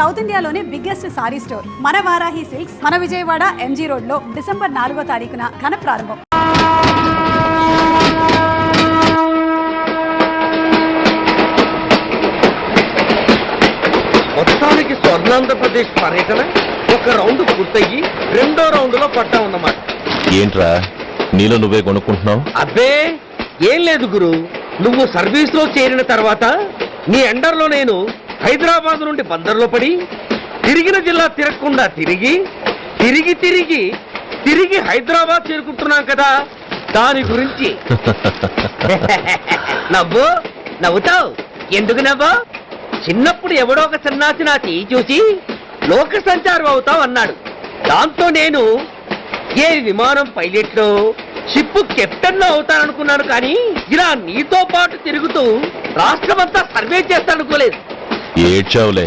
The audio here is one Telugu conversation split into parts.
సౌత్ ఇండియాలోనే బిగ్గెస్ట్ సారీ స్టోర్ మన వారాహి సిల్క్స్ మన విజయవాడ ఎంజీ రోడ్ లో డిసెంబర్ 4వ తారీఖున ఘన ప్రారంభం. మొత్తానికి స్వర్ణాంధ్రప్రదేశ్ పర్యటన ఒక రౌండ్ పూర్తయ్యి రెండో రౌండ్ లో పట్టా ఉన్నమాట. ఏంట్రా నీలో నువ్వే కొనుక్కుంటున్నావు? అబ్బే ఏం లేదు గురు, నువ్వు సర్వీస్ లో చేరిన తర్వాత నీ అండర్లో నేను హైదరాబాద్ నుండి బందర్లో పడి తిరిగిన జిల్లా తిరగకుండా తిరిగి తిరిగి తిరిగి తిరిగి హైదరాబాద్ చేరుకుంటున్నాం కదా, దాని గురించి. నవ్వు నవ్వుతావు ఎందుకు నవ్వు? చిన్నప్పుడు ఎవడో ఒక సన్నాసి నా చెయ్యి చూసి లోక సంచారం అవుతావు అన్నాడు. దాంతో నేను ఏ విమానం పైలట్లో షిప్ కెప్టెన్ లో అవుతాననుకున్నాను, కానీ ఇలా నీతో పాటు తిరుగుతూ రాష్ట్రమంతా సర్వే చేస్తాననుకోలేదు. ఏడ్చావులే.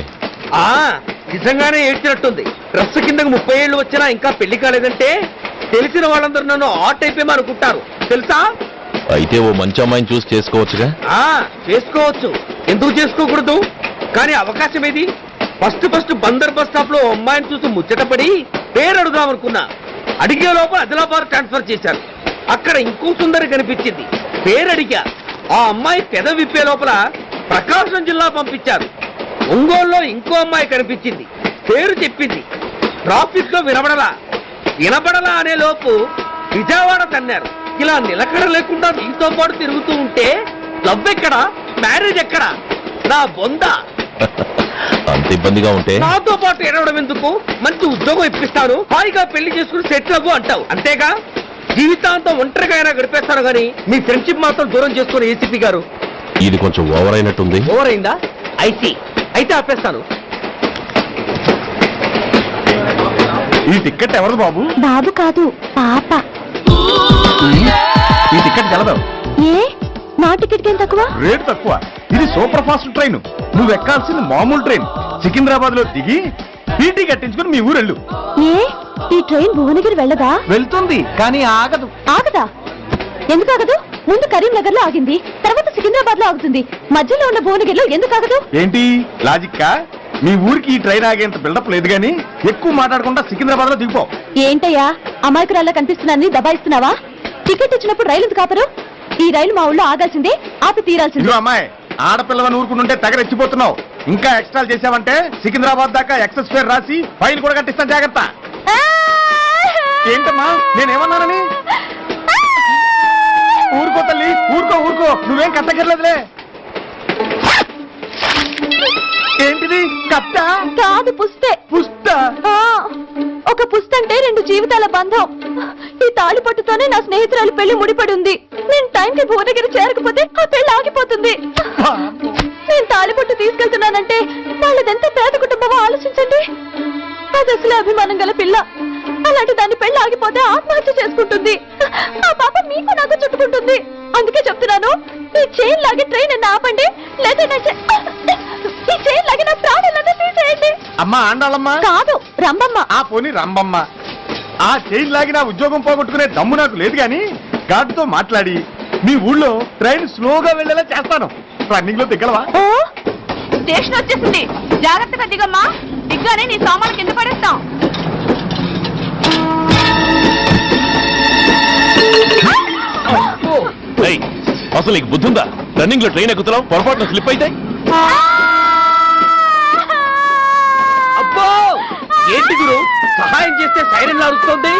నిజంగానే ఏడ్చినట్టుంది. డ్రెస్ కిందకు 30 ఏళ్ళు వచ్చినా ఇంకా పెళ్లి కాలేదంటే తెలిసిన వాళ్ళందరూ నన్ను ఆట్ అయిపోయి అనుకుంటారు తెలుసా. అయితే ఓ మంచి అమ్మాయిని చూసి చేసుకోవచ్చుగా. చేసుకోవచ్చు, ఎందుకు చేసుకోకూడదు? కానీ అవకాశం ఏది? ఫస్ట్ బందర్ బస్ స్టాప్ లో అమ్మాయిని చూసి ముచ్చటపడి పేరు అడుగుదామనుకున్నా. అడిగే లోపల ఆదిలాబాద్ ట్రాన్స్ఫర్ చేశారు. అక్కడ ఇంకో సుందరి కనిపించింది, పేరు అడిగా. ఆ అమ్మాయి పెద విప్పే లోపల ప్రకాశం జిల్లా పంపించారు. ఒంగోలులో ఇంకో అమ్మాయి కనిపించింది, పేరు చెప్పింది. ట్రాఫిక్ లో వినబడలా అనే లోపు విజయవాడ తన్నారు. ఇలా నిలకడ లేకుండా నీతో పాటు తిరుగుతూ ఉంటే లవ్ ఎక్కడా, మ్యారేజ్ ఎక్కడా? నా బొంద. అంత ఇబ్బందిగా ఉంటే నాతో పాటు ఎడవడం ఎందుకు? మంచి ఉద్యోగం ఇప్పిస్తాను, హాయిగా పెళ్లి చేసుకుని సెటిల్ అవ్వు అంటావు అంతేగా. జీవితాంతం ఒంటరిగా అయినా గడిపేస్తాను గానీ మీ ఫ్రెండ్షిప్ మాత్రం దూరం చేసుకుని ఏసీపీ గారు. ఇది కొంచెం ఓవర్ అయినట్టుంది. ఓవర్ అయిందా? అయితే ఆపేస్తాను. ఈ టికెట్ ఎవరు బాబు? బాబు కాదు, పాప. ఈ టికెట్ తెలదావు. ఏ నా టికెట్ ఏం తక్కువ? రేటు తక్కువ. ఇది సూపర్ ఫాస్ట్ ట్రైన్. నువ్వు ఎక్కాల్సింది మామూలు ట్రైన్. సికింద్రాబాద్ లో దిగి టీటీ కట్టించుకుని మీ ఊరెళ్ళు. ఏ ఈ ట్రైన్ భువనగిరి వెళ్ళదా? వెళ్తుంది కానీ ఆగదు. ఆగదా? ఎందుకు ఆగదు? ముందు కరీంనగర్ లో ఆగింది, తర్వాత సికింద్రాబాద్ లో ఆగుతుంది. మధ్యలో ఉన్న భువనగిరిలో ఎందుకు ఆగదు? ఏంటి లాజిక్కా? మీ ఊరికి ఈ ట్రైన్ ఆగేంత బిల్డప్ లేదు గానీ ఎక్కువ మాట్లాడకుండా సికింద్రాబాద్ లో దిగిపో. ఏంటయ్యా అమాయకురాల్లా కనిపిస్తున్నానని దబాయిస్తున్నావా? టికెట్ ఇచ్చినప్పుడు రైలు ఎందుకు ఆపరు? ఈ రైలు మా ఊళ్ళో ఆగాల్సిందే, ఆపి తీరాల్సిందే. అమ్మాయి ఆడపిల్లవని ఊరుకుంటుంటే తెగరెచ్చిపోతున్నావు. ఇంకా ఎక్స్ట్రా చేసావంటే సికింద్రాబాద్ దాకా ఎక్సెస్ ఫేర్ రాసి ఫైన్ కూడా కట్టిస్తాను, జాగ్రత్త. ఏంటమ్మా నేనేమన్నానని? ఊరుకో తల్లి, ఊరుకో, నువ్వేం కట్టగర్లేదులే. ఏంటిది? కట్ట కాదు, పుస్తే. ఒక పుస్తంటే 2 జీవితాల బంధం. ఈ తాళి పట్టుతోనే నా స్నేహితురాలు పెళ్లి ముడిపడి ఉంది. నేను టైంకి భువనగిరి చేరకపోతే ఆ పెళ్లి ఆగిపోతుంది. నేను తాళిపట్టు తీసుకెళ్తున్నానంటే వాళ్ళదెంత పేద కుటుంబమో ఆలోచించండి. అది అసలు అభిమానం గల పిల్ల. అలాంటి దాని పెళ్లి ఆగిపోతే ఆత్మహత్య చేసుకుంటుంది. ఆ పాప మీకు నాకు చుట్టుకుంటుంది. అందుకే చెప్తున్నాను, ఈ చైన్ లాగే ట్రైన్ ఆపండి, లేదా ఈ చైన్ లాగే నా ప్రాణాలను తీసేయండి. అమ్మా ఆండాలమ్మ కాదు, రంబమ్మ. ఆ పోని రంబమ్మ. ఆ చైన్ లాగి నా ఉద్యోగం పోగొట్టుకునే దమ్ము నాకు లేదు గాని గాడితో మాట్లాడి మీ ఊళ్ళో ట్రైన్ స్లోగా వెళ్ళేలా చేస్తాను. రన్నింగ్ లో దిగలవా? స్టేషన్ వచ్చేసింది, జాగ్రత్తగా దిగమ్మా. దిగ్గానే నీ సామాన్లు కింద పడేస్తాం. అసలు నీకు బుద్ధుందా? రన్నింగ్ లో ట్రైన్ ఎక్కుతున్నావు, పొరపాటున స్లిప్ అయితే? అబ్బో ఏంటి గురు, సహాయం చేస్తే సైరన్ అరుస్తోంది.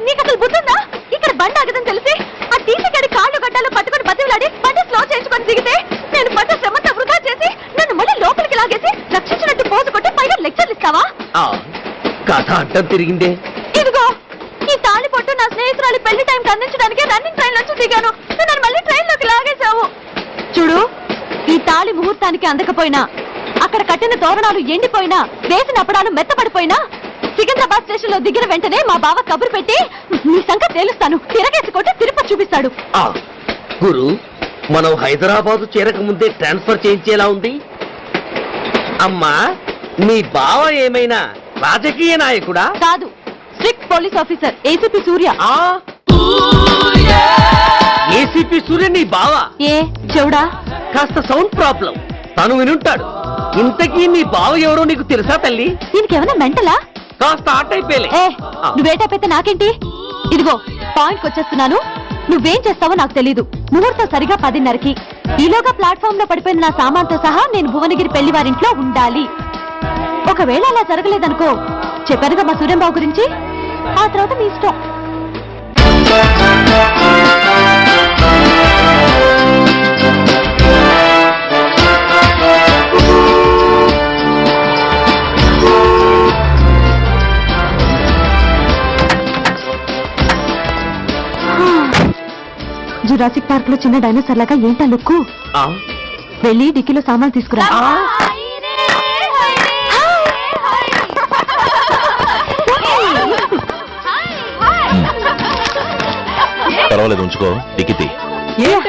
నీకు అసలు బుద్ధుందా? ఇక్కడ బండి ఆగదని తెలిసి ఆ టీసీ గడి కాళ్ళు గడ్డాలు పట్టుకొని బతిలాడి బండి స్లో చేయించుకొని దిగితే నేను పడ్డ శ్రమంతా వృధా చేసి నన్ను మళ్ళీ లోపలికి లాగేసి రక్షించినట్టు పోజు కొట్టి పైగా లెక్చర్లు ఇస్తావా? కథ అడ్డం తిరిగిందే. ఇదిగో ఈ తాళి పట్టు నా స్నేహితురాలి పెళ్లి టైంకి అందించడానికి రన్నింగ్ ట్రైన్ నుంచి దిగాను. నన్ను మళ్ళీ ట్రైన్ లోకి లాగేశావు. చూడు, ఈ తాళి ముహూర్తానికి అందకపోయినా, అక్కడ కట్టిన తోరణాలు ఎండిపోయినా, వేసిన అప్పడాలు మెత్తపడిపోయినా, సికింద్రాబాద్ స్టేషన్ లో దిగిన వెంటనే మా బావ కబురు పెట్టి నీ సంగతి తేలుస్తాను, తిరగేసి కొట్టి తిరుపతి చూపిస్తాడు. గురు, మనం హైదరాబాద్ చేరక ముందే ట్రాన్స్ఫర్ చేయించేలా ఉంది. అమ్మా, నీ బావ ఏమైనా రాజకీయ నాయకుడా? కాదు, స్ట్రిక్ట్ పోలీస్ ఆఫీసర్, ఏసీపీ సూర్య. ఏసీపీ సూర్య నీ బావ? ఏ చెవుడా? కాస్త సౌండ్ ప్రాబ్లం, తను వినుంటాడు. ఇంతకీ నీ బావ ఎవరో నీకు తెలుసా తల్లి? దీనికేమైనా మెంటలా? కాస్త ఆట అయిపోయలే. ఏ నువ్వేటైతే నాకేంటి? ఇదిగో పాయింట్కి వచ్చేస్తున్నాను. నువ్వేం చేస్తావో నాకు తెలీదు. ముహూర్తం సరిగా 10:30కి. ఈలోగా ప్లాట్ఫామ్ లో పడిపోయిన నా సామాన్తో సహా నేను భువనగిరి పెళ్లి వారింట్లో ఉండాలి. ఒకవేళ అలా జరగలేదనుకో, చెప్పానుగా మా సూర్యంబాబు గురించి, ఆ తర్వాత మీ ఇష్టం. జురాసిక్ పార్క్ లో చిన్న డైనోసార్ లాగా ఏంటా లుక్కు? వెళ్ళి డిక్కీలో సామాన్ తీసుకురా. పర్వాలేదు, ఉంచుకో. టికితి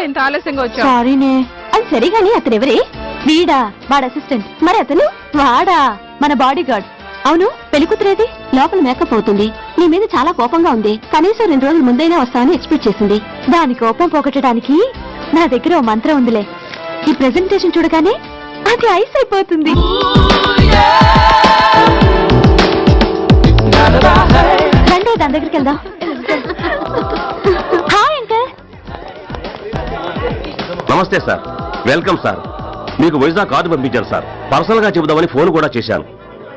ఇంత ఆలస్యంగా వచ్చా? సారీనే. అది సరే గాని అతను ఎవరే? వీడా? వాడు అసిస్టెంట్. మరి అతను? వాడా మన బాడీ గార్డ్. అవును, పెళ్లికూతురేది? లోపల మేకప్ అవుతుంది. నీ మీద చాలా కోపంగా ఉంది. కనీసం 2 రోజుల ముందైనా వస్తామని ఎక్స్పెక్ట్ చేసింది. దాని కోపం పోగొట్టడానికి నా దగ్గర ఓ మంత్రం ఉందిలే. ఈ ప్రెజెంటేషన్ చూడగానే అది ఐస్ అయిపోతుంది. రండి, దాని దగ్గరికి వెళ్దాం. Hi uncle. నమస్తే సార్. Welcome sir. మీకు వైజాగ్ కార్డు పంపించారు సార్. పర్సనల్ గా చెబుదామని ఫోన్ కూడా చేశాను.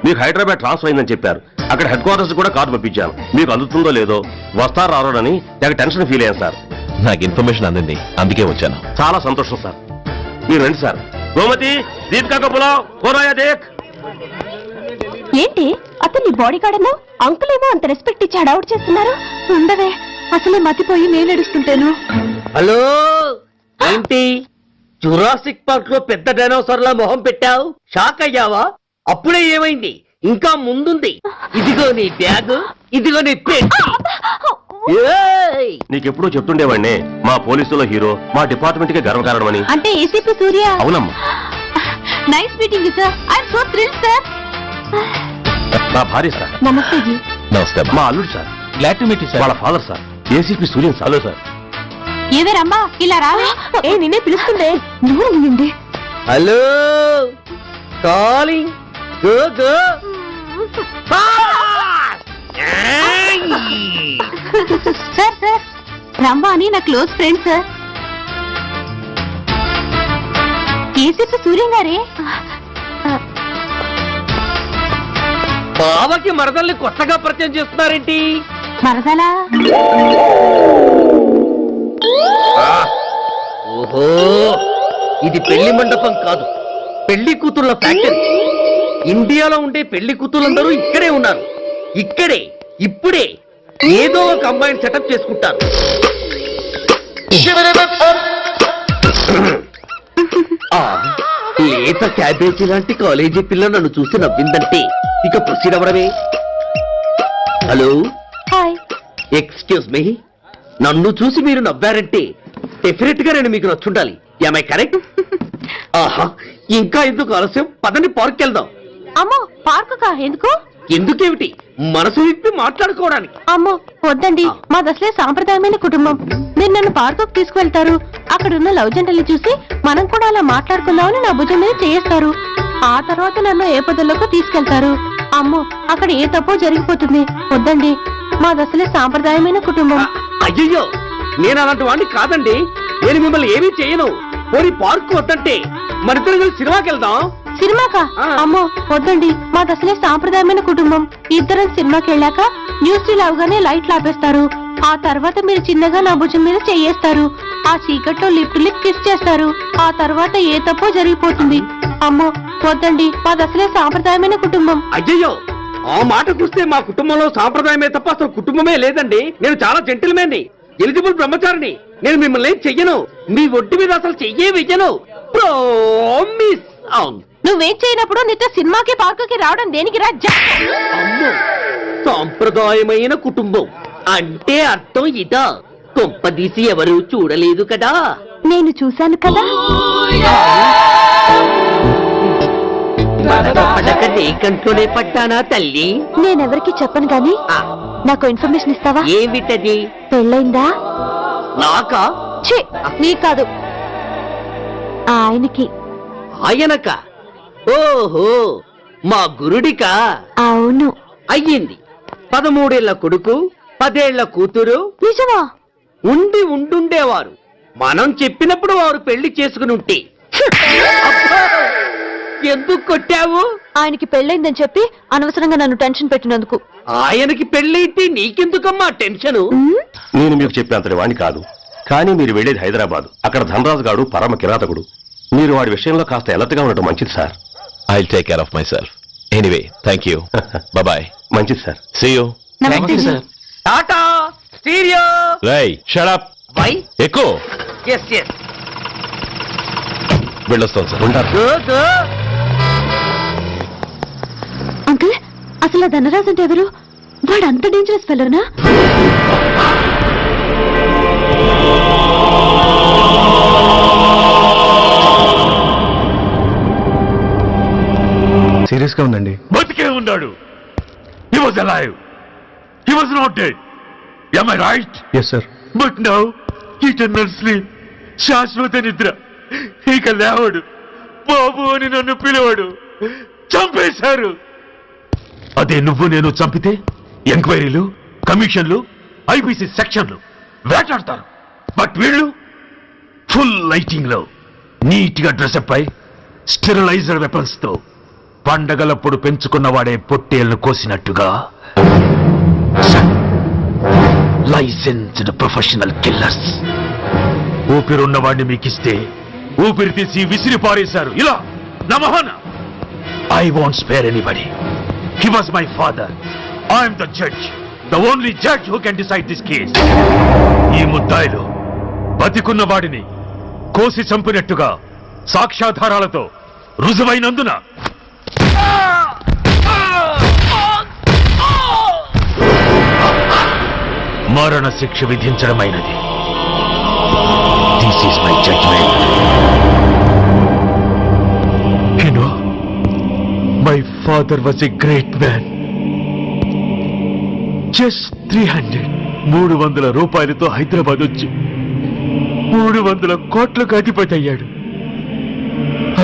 మీకు హైదరాబాద్ ట్రాన్స్ఫర్ అయిందని చెప్పారు. అక్కడ హెడ్ క్వార్టర్స్ కూడా కార్డు పంపించాను. మీకు అందుతుందో లేదో, వస్తారో రారోనని నాకు టెన్షన్ ఫీల్ అయ్యాను సార్. నాకు ఇన్ఫర్మేషన్ అందింది, అందుకే వచ్చాను. చాలా సంతోషం సార్. మీరు రండి సార్. గోమతి, దీపికా కపులా, కోరాయా దేక్. ఏంటి అతన్ని బాడీ గార్డ్ అన్నావు? అంకుల్ ఏమో అంత రెస్పెక్ట్ ఇచ్చి హడావుడు చేస్తున్నారు. ఉండవే, అసలే మతిపోయి నేను ఏడుస్తుంటాను. హలో, ఏంటి జురాసిక్ పార్క్ లో పెద్ద డైనోసార్ లా మొహం పెట్టావు? షాక్ అయ్యావా? అప్పుడే ఏమైంది? ఇంకా ముందుంది. ఇదిగో నీ బ్యాగ్, ఇదిగో నీ పెట్టి. నీకెప్పుడూ చెప్తుండేవాడిని, మా పోలీసులో హీరో, మా డిపార్ట్మెంట్ కి గర్వకారణమని. అంటే ఏసీపీ సూర్య. అవునమ్మా. Nice meeting sir. I'm so thrilled sir. నా భార్య సార్. నమస్తే జీ. నమస్తే. మా అల్లుడు sir. Glad to meet you sir. వాళ్ళ father sir, ACP Suryan sir. Hello sir. ఏవేరమ్మా ఇలా రావే? ఏ నిన్నే పిలుస్తుండే. నువ్వు నిండి. Hello, calling. Go go. Sir sir, రమ్మ అని నా close friend sir. ACP Suryam గారే. బావకి మరదల్ని కొత్తగా పరిచయం చేస్తున్నారేంటి? మరదలా? ఓహో, ఇది పెళ్లి మండపం కాదు, పెళ్లి కూతుర్ల ఫ్యాక్టరీ. ఇండియాలో ఉండే పెళ్లి కూతుర్లందరూ ఇక్కడే ఉన్నారు. ఇక్కడే ఇప్పుడే ఏదో ఒక అమ్మాయిని సెటప్ చేసుకుంటారు. లేత క్యాబేజీ లాంటి కాలేజీ పిల్ల నన్ను చూసి నవ్విందంటే ఇక ప్రొసీడ్ అవ్వడమే. Hello, hi. Excuse me. నన్ను చూసి మీరు నవ్వారంటే డెఫినెట్ గా నేను మీకు నచ్చుండాలి. Am I correct? ఆహా, ఇంకా ఎందుకు ఆలస్యం? పదండి, పార్క్ వెళ్దాం. అమ్మో, పార్కు కా? ఎందుకు? ఎందుకేమిటి, మనసు విప్పి మాట్లాడుకోవడానికి. అమ్మో వద్దండి, మాది అసలే సాంప్రదాయమైన కుటుంబం. మీరు నన్ను పార్కుకు తీసుకువెళ్తారు. అక్కడున్న లవ్ జంటలు చూసి మనం కూడా అలా మాట్లాడుకుందామని నా భుజం మీద చేస్తారు. ఆ తర్వాత నన్ను ఏ పొదల్లోకి తీసుకెళ్తారు. అమ్మో, అక్కడ ఏ తప్పో జరిగిపోతుంది. వద్దండి, మాది అసలే సాంప్రదాయమైన కుటుంబం. అయ్యయ్యో, నేను అలాంటి వాడిని కాదండి. నేను మిమ్మల్ని ఏమీ చేయను. పోనీ పార్క్ వద్దంటే మరిద్దరం కలిసి సినిమాకి వెళ్దాం. సినిమాకా? అమ్మో వద్దండి, మాది అసలే సాంప్రదాయమైన కుటుంబం. ఇద్దరం సినిమాకి వెళ్ళాక న్యూస్ అవగానే లైట్లు ఆపేస్తారు. ఆ తర్వాత మీరు చిన్నగా నా భుజం మీద చెయ్యేస్తారు. ఆ చీకట్లో లిప్ లిప్ కిస్ చేస్తారు. ఆ తర్వాత ఏ తప్పో జరిగిపోతుంది. అమ్మో వద్దండి, మాది అసలే సాంప్రదాయమైన కుటుంబం. అయ్యయ్యో, ఆ మాట చూస్తే మా కుటుంబంలో సాంప్రదాయమే తప్ప అసలు కుటుంబమే లేదండి. నేను చాలా జెంటిల్మెన్ని, ఎలిజిబుల్ బ్రహ్మచారిని. నేను మిమ్మల్ని ఏం చెయ్యను. మీ ఒడ్డు మీద అసలు చెయ్యే వెయ్యను. ప్రామిస్. అవును, నువ్వేం చేయనప్పుడు నీతో సినిమాకి పార్కుకి రావడం దేనికి రా? అమ్మో, సాంప్రదాయమైన కుటుంబం అంటే అర్థం ఇదా? కొంపదీసి ఎవరు చూడలేదు కదా? నేను చూశాను కదా. పడక నీ కంట్లోనే పడ్డానా తల్లి? నేనెవరికి చెప్పను గాని నాకు ఇన్ఫర్మేషన్ ఇస్తావా? ఏమిటది? పెళ్ళైందా? నాకా? ఛీ, నీ కాదు, ఆయనకి. ఆయనక? ఓహో, మా గురుడికా? అవును. అయ్యింది. 13 ఏళ్ల కొడుకు, 10 ఏళ్ల కూతురు నిజమా? ఉండుండేవారు. మనం చెప్పినప్పుడు వారు పెళ్లి చేసుకుని ఉంటే. అబ్బా! ఎందుకు కొట్టావు? ఆయనకి పెళ్ళైందని చెప్పి అనవసరంగా నన్ను టెన్షన్ పెట్టినందుకు. ఆయనకి పెళ్ళైతే నీకెందుకమ్మా టెన్షను? నేను మీకు చెప్పేంతటి వాణ్ణి కాదు, కానీ మీరు వెళ్ళేది హైదరాబాద్. అక్కడ ధనరాజు గాడు పరమ కిరాతకుడు. మీరు వాడి విషయంలో కాస్త ఎలర్ట్గా ఉండటం మంచిది sir. I'll take care of myself. Anyway, thank you. Bye-bye. మంచిది sir. See you. Tata stereo. Ray, shut up. Why? ఎక్కువ ఎస్ ఎస్. వెళ్ళొస్తాను సార్. ఉంటారు. Go go. అంకుల్, అసలు ఆ ధనరాజ్ అంటే ఎవరు? వాడు అంత డేంజరస్ ఫెలోనా? సీరియస్ గా ఉందండి. బతికే ఉన్నాడు. He was alive. He was not dead. Am I right? Yes sir. But now, eternal sleep. శాశ్వత నిద్ర. ఇక లేవడు. బాబు అని నన్ను పిలవడు. చంపేశారు. అదే నువ్వు నేను చంపితే ఎంక్వైరీలు, కమిషన్లు, ఐపీసీ సెక్షన్లు వేటాడతారు. బట్ వీళ్ళు ఫుల్ లైటింగ్ లో నీట్ గా డ్రెస్అప్ అయి స్టెరిలైజర్ వెపన్స్ తో పండగలప్పుడు పెంచుకున్నవాడే పొట్టేళ్లు కోసినట్టుగా లైసెన్స్డ్ ప్రొఫెషనల్ కిల్లర్స్. ఊపిరున్నవాడిని మీకిస్తే ఊపిరి తీసి విసిరి పారేశారు. ఇలా నా మొహాన. I want spare anybody. He was my father. I'm the judge, the only judge who can decide this case. ఈ ముద్దాయిలు బతికున్న వాడిని కోసి చంపినట్టుగా సాక్ష్యాధారాలతో రుజువైనందున మరణ శిక్ష విధించడమైనది. This is my judgement. You know, my father was a great man. Just 300 రూపాయలతో హైదరాబాద్ వచ్చి 300 కోట్లకు అధిపతి అయ్యాడు.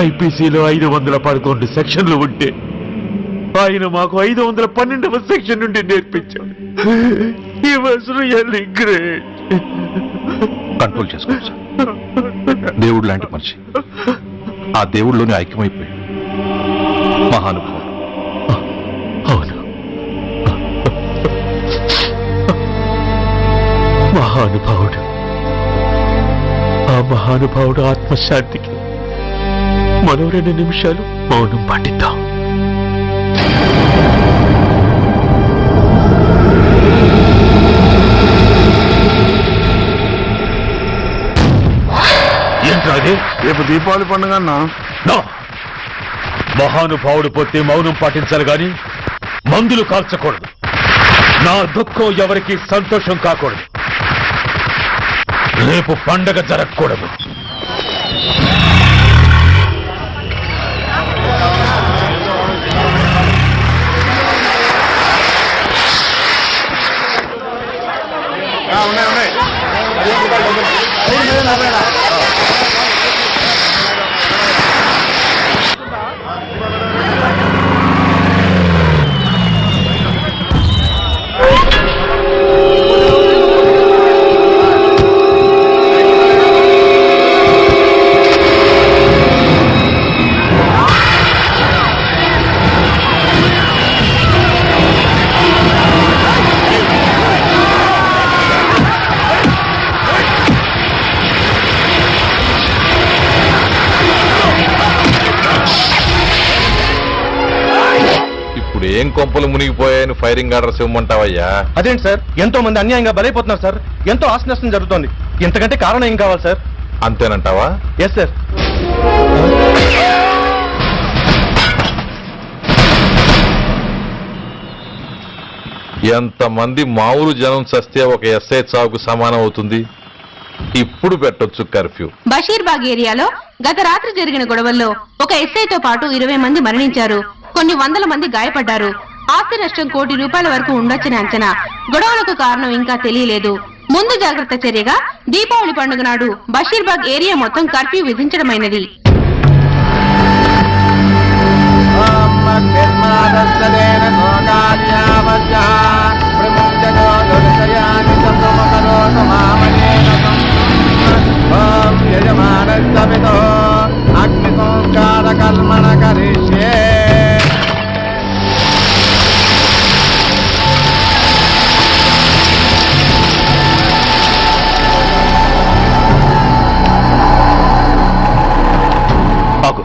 ఐపీసీలో 511 సెక్షన్లు ఉంటే ఆయన మాకు 512వ సెక్షన్ నుండి నేర్పించాడు. He was really great. Control చేసుకోండి సార్. దేవుడు లాంటి మనిషి. ఆ దేవుడిలోనే ఐక్యమైపోయాడు. మహానుభావుడు. అవును, మహానుభావుడు. ఆ మహానుభావుడు ఆత్మశాంతికి మరో 2 నిమిషాలు మౌనం పాటిద్దాం. ఏంట్రాది? రేపు దీపావళి పండుగ అన్నా. నో, మహానుభావుడు పోతే మౌనం పాటించాలి గాని మందులు కాల్చకూడదు. నా దుఃఖం ఎవరికి సంతోషం కాకూడదు. రేపు పండగ జరగకూడదు. ఏం కొంపలు మునిగిపోయాయని ఫైరింగ్ ఆర్డర్స్ ఇవ్వమంటావయ్యా? అదేంటి సార్, ఎంతో మంది అన్యాయంగా బలైపోతున్నారు సార్. ఎంతో ఆస్తి నష్టం జరుగుతోంది. ఇంతకంటే కారణం ఏం కావాలి సార్? అంతేనంటావా? Yes sir. ఎంతమంది మామూలు జనం చస్తే ఒక ఎస్ఐ చావుకు సమానం అవుతుంది. ఇప్పుడు పెట్టొచ్చు కర్ఫ్యూ. బషీర్బాగ్ ఏరియాలో గత రాత్రి జరిగిన గొడవల్లో ఒక ఎస్ఐతో పాటు 20 మంది మరణించారు. కొన్ని వందల మంది గాయపడ్డారు. ఆస్తి నష్టం ₹1 కోటి వరకు ఉండొచ్చని అంచనా. గొడవలకు కారణం ఇంకా తెలియలేదు. ముందు జాగ్రత్త చర్యగా దీపావళి పండుగ నాడు బషీర్బాగ్ ఏరియా మొత్తం కర్ఫ్యూ విధించడమైనది. పాదస్తదేన భోగాన్యావస్యః ప్రముచ్యతో దుర్జయాని సంగమకరోతు మామయేన ఓం యజమానస్తపితో అగ్నిసంస్కారకర్మణ కరిష్యే. ఆగు.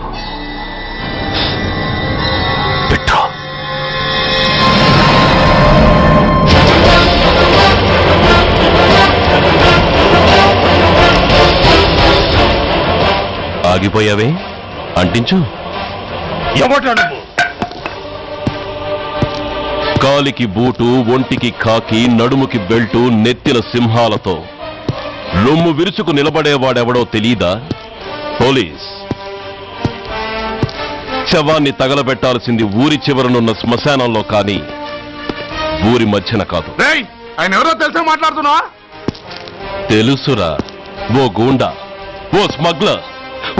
పెట్రో. ఆగిపోయావే, అంటించు. ఎవట్రా నువ్వు? కాలికి బూటు, ఒంటికి కాకి, నడుముకి బెల్టు, నెత్తిన సింహాలతో రొమ్ము విరుచుకు నిలబడేవాడెవడో తెలీదా? పోలీస్. శవాన్ని తగలబెట్టాల్సింది ఊరి చివరనున్న శ్మశానంలో కానీ ఊరి మధ్యన కాదు. ఆయన ఎవరో తెలుసా మాట్లాడుతున్నావా? తెలుసురా, ఓ గూండా, ఓ స్మగ్లర్,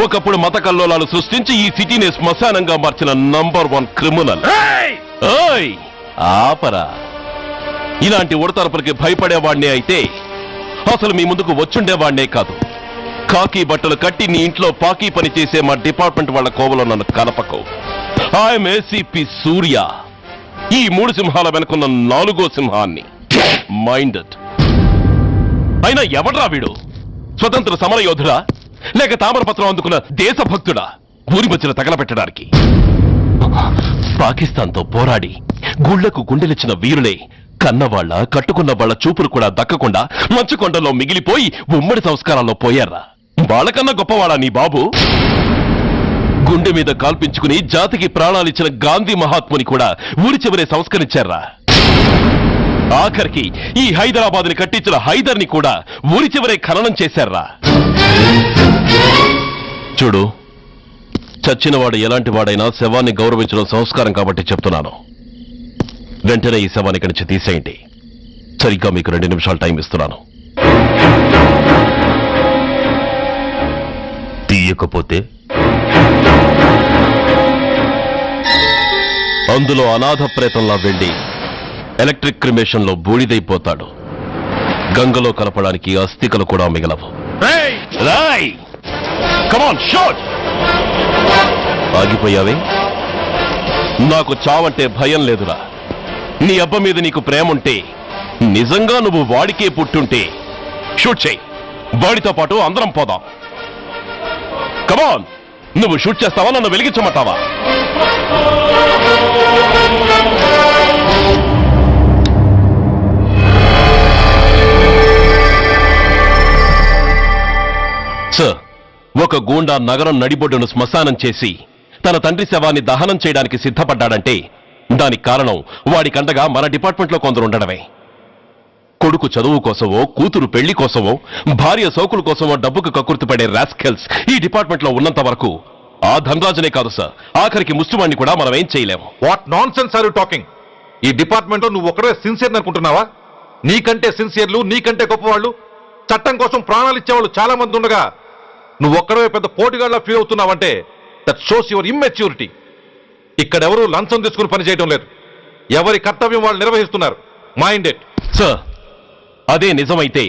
ఒకప్పుడు మత కల్లోలాలు సృష్టించి ఈ సిటీని శ్మశానంగా మార్చిన నంబర్ 1 క్రిమినల్. ఓయ్ ఆపరా. ఇలాంటి ఉడతరపులకి భయపడేవాణ్ణే అయితే అసలు మీ ముందుకు వచ్చుండేవాణ్ణే కాదు. కాకి బట్టలు కట్టి నీ ఇంట్లో పాకీ పని చేసే మా డిపార్ట్మెంట్ వాళ్ళ కోవలో నన్ను కలపకు. ఐఎమ్ ఏసీపీ సూర్య, ఈ 3 సింహాల వెనుకున్న 4వ సింహాన్ని. మైండెడ్. అయినా ఎవడ్రా వీడు? స్వతంత్ర సమర యోధుడా లేక తామరపత్రం అందుకున్న దేశభక్తుడా ఊరి మధ్యన తగలబెట్టడానికి? పాకిస్తాన్తో పోరాడి గుళ్లకు గుండెలిచ్చిన వీరులే కన్నవాళ్ల కట్టుకున్న వాళ్ల చూపులు కూడా దక్కకుండా మంచుకొండలో మిగిలిపోయి ఉమ్మడి సంస్కారాల్లో పోయారా? వాళ్ళకన్నా గొప్పవాడా నీ బాబు? గుండె మీద కాల్పించుకుని జాతికి ప్రాణాలిచ్చిన గాంధీ మహాత్ముని కూడా ఊరి చివరే సంస్కరించారా? ఆఖరికి ఈ హైదరాబాద్ని కట్టించిన హైదర్ని కూడా ఊరి చివరే ఖననం చేశారా? చూడు, చచ్చినవాడు ఎలాంటి వాడైనా శవాన్ని గౌరవించడం సంస్కారం కాబట్టి చెప్తున్నాను. వెంటనే ఈ శవాన్ని ఇక్కడి నుంచి తీసేయండి. సరిగ్గా మీకు 2 నిమిషాలు టైం ఇస్తున్నాను. తీయకపోతే అందులో అనాథ ప్రేతంలా వెళ్లి ఎలక్ట్రిక్ క్రిమేషన్ లో బూడిదైపోతాడు. గంగలో కలపడానికి అస్థికలు కూడా మిగలవు. Roy, come on shoot. ఆగిపోయావే? నాకు చావంటే భయం లేదురా. నీ అబ్బ మీద నీకు ప్రేముంటే, నిజంగా నువ్వు వాడికే పుట్టుంటే షూట్ చేయి. వాడితో పాటు అందరం పోదాం. కమాన్, నువ్వు షూట్ చేస్తావా, నన్ను వెలిగించమంటావా? సార్, ఒక గూండా నగరం నడిబొడ్డును శ్మశానం చేసి తన తండ్రి శవాన్ని దహనం చేయడానికి సిద్ధపడ్డాడంటే దానికి కారణం వాడికండగా మన డిపార్ట్మెంట్లో కొందరు ఉండడమే. కొడుకు చదువు కోసమో, కూతురు పెళ్లి కోసమో, భార్య సోకుల కోసమో డబ్బుకు కక్కుర్తిపడే రాస్కెల్స్ ఈ డిపార్ట్మెంట్లో ఉన్నంత వరకు ఆ ధనరాజునే కాదు సార్, ఆఖరికి ముస్లిమాన్ని కూడా మనం ఏం చేయలేము. What nonsense are you talking? ఈ డిపార్ట్మెంట్ లో నువ్వు ఒక్కడే సిన్సియర్ అనుకుంటున్నావా? నీకంటే సిన్సియర్లు, నీకంటే గొప్పవాళ్ళు, చట్టం కోసం ప్రాణాలు ఇచ్చేవాళ్ళు చాలా మంది ఉండగా నువ్వు ఒక్కడే పెద్ద పోటీగాళ్ళ ఫీల్ అవుతున్నావంటే దట్ షోస్ యువర్ ఇమ్మెచ్యూరిటీ. ఇక్కడెవరూ లంచం తీసుకుని పనిచేయడం లేదు. ఎవరి కర్తవ్యం వాళ్ళు నిర్వహిస్తున్నారు. Mind it. సార్, అదే నిజమైతే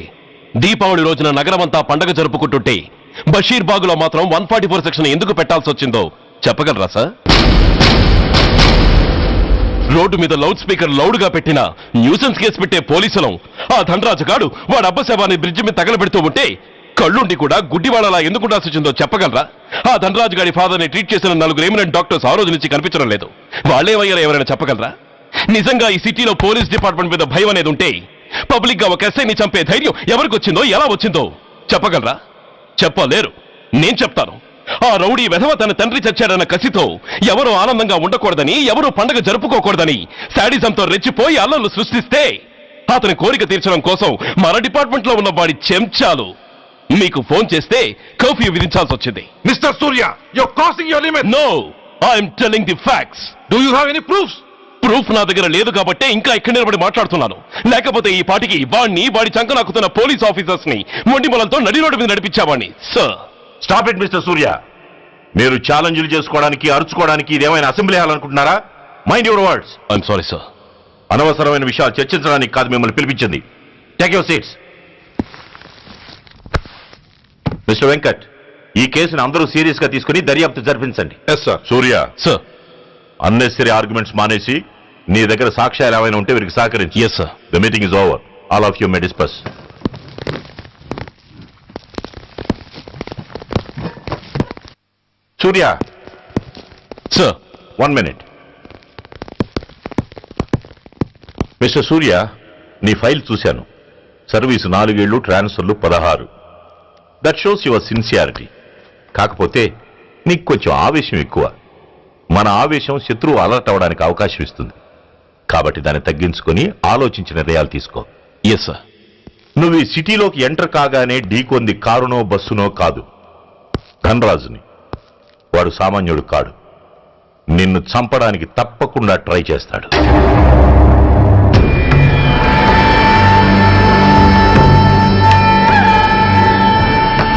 దీపావళి రోజున నగరమంతా పండగ జరుపుకుంటుంటే బషీర్బాగులో మాత్రం 144 సెక్షన్ ఎందుకు పెట్టాల్సి వచ్చిందో చెప్పగలరా సార్? రోడ్డు మీద లౌడ్ స్పీకర్ లౌడ్గా పెట్టిన న్యూసెన్స్ కేసు పెట్టే పోలీసులం ఆ ధనరాజు గాడు వాడు అబ్బ శవాన్ని బ్రిడ్జి మీద తగలబెడుతూ ఉంటే కళ్ళుండి కూడా గుడ్డివాళ్ళలా ఎందుకు ఉండాల్సి వచ్చిందో చెప్పగలరా? ఆ ధనరాజు గారి ఫాదర్ని ట్రీట్ చేసిన 4 ఎమినెంట్ డాక్టర్స్ ఆ రోజు నుంచి కనిపించడం లేదు. వాళ్ళేమయ్యారో ఎవరైనా చెప్పగలరా? నిజంగా ఈ సిటీలో పోలీస్ డిపార్ట్మెంట్ మీద భయం అనేది ఉంటే పబ్లిక్ గా ఒక ఎస్ఐని చంపే ధైర్యం ఎవరికి వచ్చిందో, ఎలా వచ్చిందో చెప్పగలరా? చెప్పలేరు. నేను చెప్తాను. ఆ రౌడీ వెధవ తన తండ్రి చచ్చాడన్న కసితో ఎవరూ ఆనందంగా ఉండకూడదని, ఎవరూ పండగ జరుపుకోకూడదని శాడిజంతో రెచ్చిపోయి అల్లర్లు సృష్టిస్తే అతని కోరిక తీర్చడం కోసం మన డిపార్ట్మెంట్ లో ఉన్న వాడి చెంచాలు మీకు ఫోన్ చేస్తే కర్ఫ్యూ విధించాల్సి వచ్చింది. Mister Surya, you're crossing your limit. No, I'm telling the facts. Do you have any proofs? Proof నా దగ్గర లేదు కాబట్టే ఇంకా ఇక్కడ నిలబడి మాట్లాడుతున్నాను. లేకపోతే ఈ పాటికి వాడి చంక నాకుతున్న పోలీస్ ఆఫీసర్స్ ని మొండి మొలంతో నడి రోడ్డు మీద నడిపించావాడిని. Sir, stop it mister Surya. మీరు ఛాలెంజ్లు చేసుకోవడానికి, అరుచుకోవడానికి ఇదేమైనా అసెంబ్లీ హాల్ అనుకుంటున్నారా? Mind your words. I'm sorry sir. అనవసరమైన విషయాలు చర్చించడానికి కాదు మిమ్మల్ని పిలిపించింది. Take your seats. Mister Venkat, ఈ కేసును అందరూ సీరియస్ గా తీసుకుని దర్యాప్తు జరిపించండి. Yes sir. Surya sir, unnecessary arguments మానేసి నీ దగ్గర సాక్ష్యాలు ఏమైనా ఉంటే వీరికి సహకరించి. Yes sir. The meeting is over. All of you may discuss. Surya sir, 1 minute. Mister సూర్య, నీ ఫైల్ చూశాను. సర్వీసు 4 ఏళ్లు, ట్రాన్స్ఫర్లు 16. That shows your sincerity. కాకపోతే నీకు కొంచెం ఆవేశం ఎక్కువ. మన ఆవేశం శత్రువు అలర్ట్ అవడానికి అవకాశం ఇస్తుంది. కాబట్టి దాన్ని తగ్గించుకొని ఆలోచించిన నిర్ణయాలు తీసుకో. Yes sir. నువ్వు ఈ సిటీలోకి ఎంటర్ కాగానే ఢీకొంది కారునో బస్సునో కాదు, ధనరాజుని. వాడు సామాన్యుడు కాడు. నిన్ను చంపడానికి తప్పకుండా ట్రై చేస్తాడు.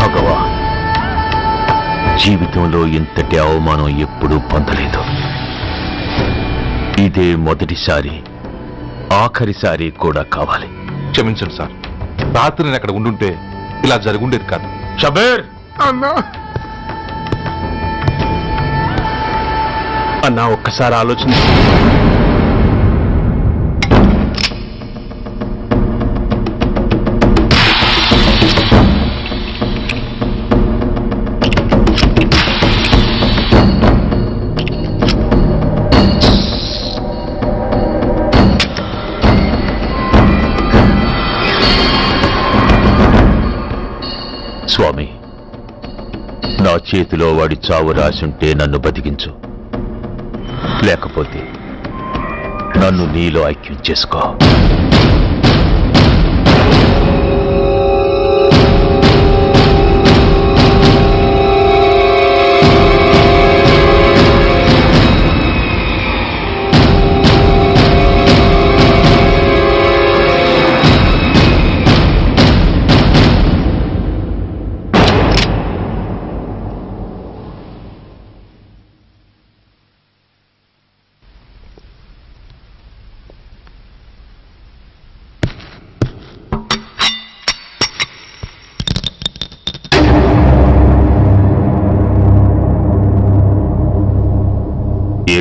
భగవాన్, జీవితంలో ఇంతటి అవమానం ఎప్పుడూ పొందలేదు. ఇదే మొదటిసారి, ఆఖరిసారి కూడా కావాలి. క్షమించండి సార్. రాత్రి నేను అక్కడ ఉండుంటే ఇలా జరుగుండేది కాదు. షబీర్ అన్నా అన్నా, ఒక్కసారి ఆలోచన. స్వామి, నా చేతిలో వాడి చావు రాసుంటే నన్ను బతికించు, లేకపోతే నన్ను నీలో ఐక్యం చేసుకో.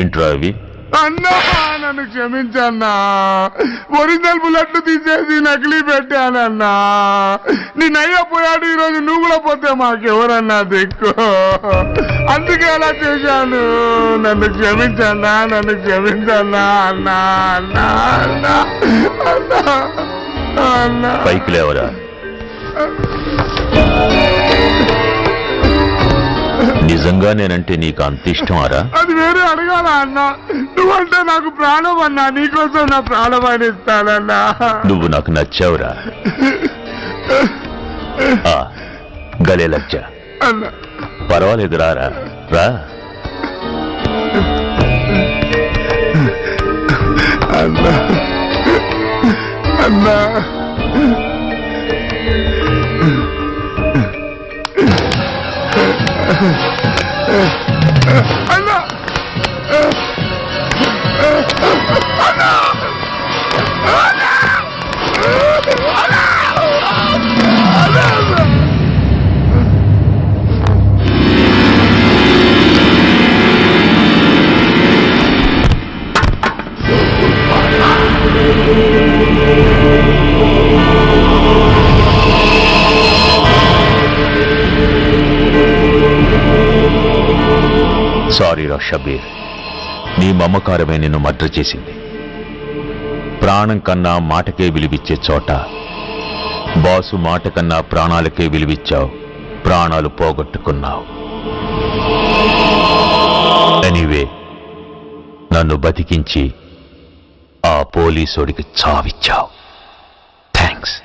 ఏంట్రా అవి? అన్నా, నన్ను క్షమించన్నా. ఒరిజినల్ బుల్లెట్ తీసేసి నకిలీ పెట్టానన్నా. నిన్నయ్య పోయాడు, ఈరోజు నువ్వు కూడా పోతే మాకెవరన్నా దిక్కు. అందుకే అలా చేశాను. నన్ను క్షమించన్నా, నన్ను క్షమించన్నా అన్నా. అన్నా అన్నా అన్నా అన్నా. పైకి లేవరా. నిజంగా నేనంటే నీకు అంత ఇష్టమారా? అది వేరే అడగాల అన్నా. నువ్వంటే నాకు ప్రాణం అన్నా. నీకోసం నా ప్రాణం ఇస్తానన్నా. నువ్వు నాకు నచ్చావురా. గలే లజ్జ. అన్నా పర్వాలేదు, రారా రా. అన్నా అన్నా అన్నా అన్నా సారీ రా షబీర్, నీ మమకారమే నిన్ను మర్డర్ చేసింది. ప్రాణం కన్నా మాటకే విలువిచ్చే చోట బాసు మాట కన్నా ప్రాణాలకే విలువిచ్చావు. ప్రాణాలు పోగొట్టుకున్నావు. ఎనీవే, నన్ను బతికించి ఆ పోలీసోడికి చావిచ్చావు. థ్యాంక్స్.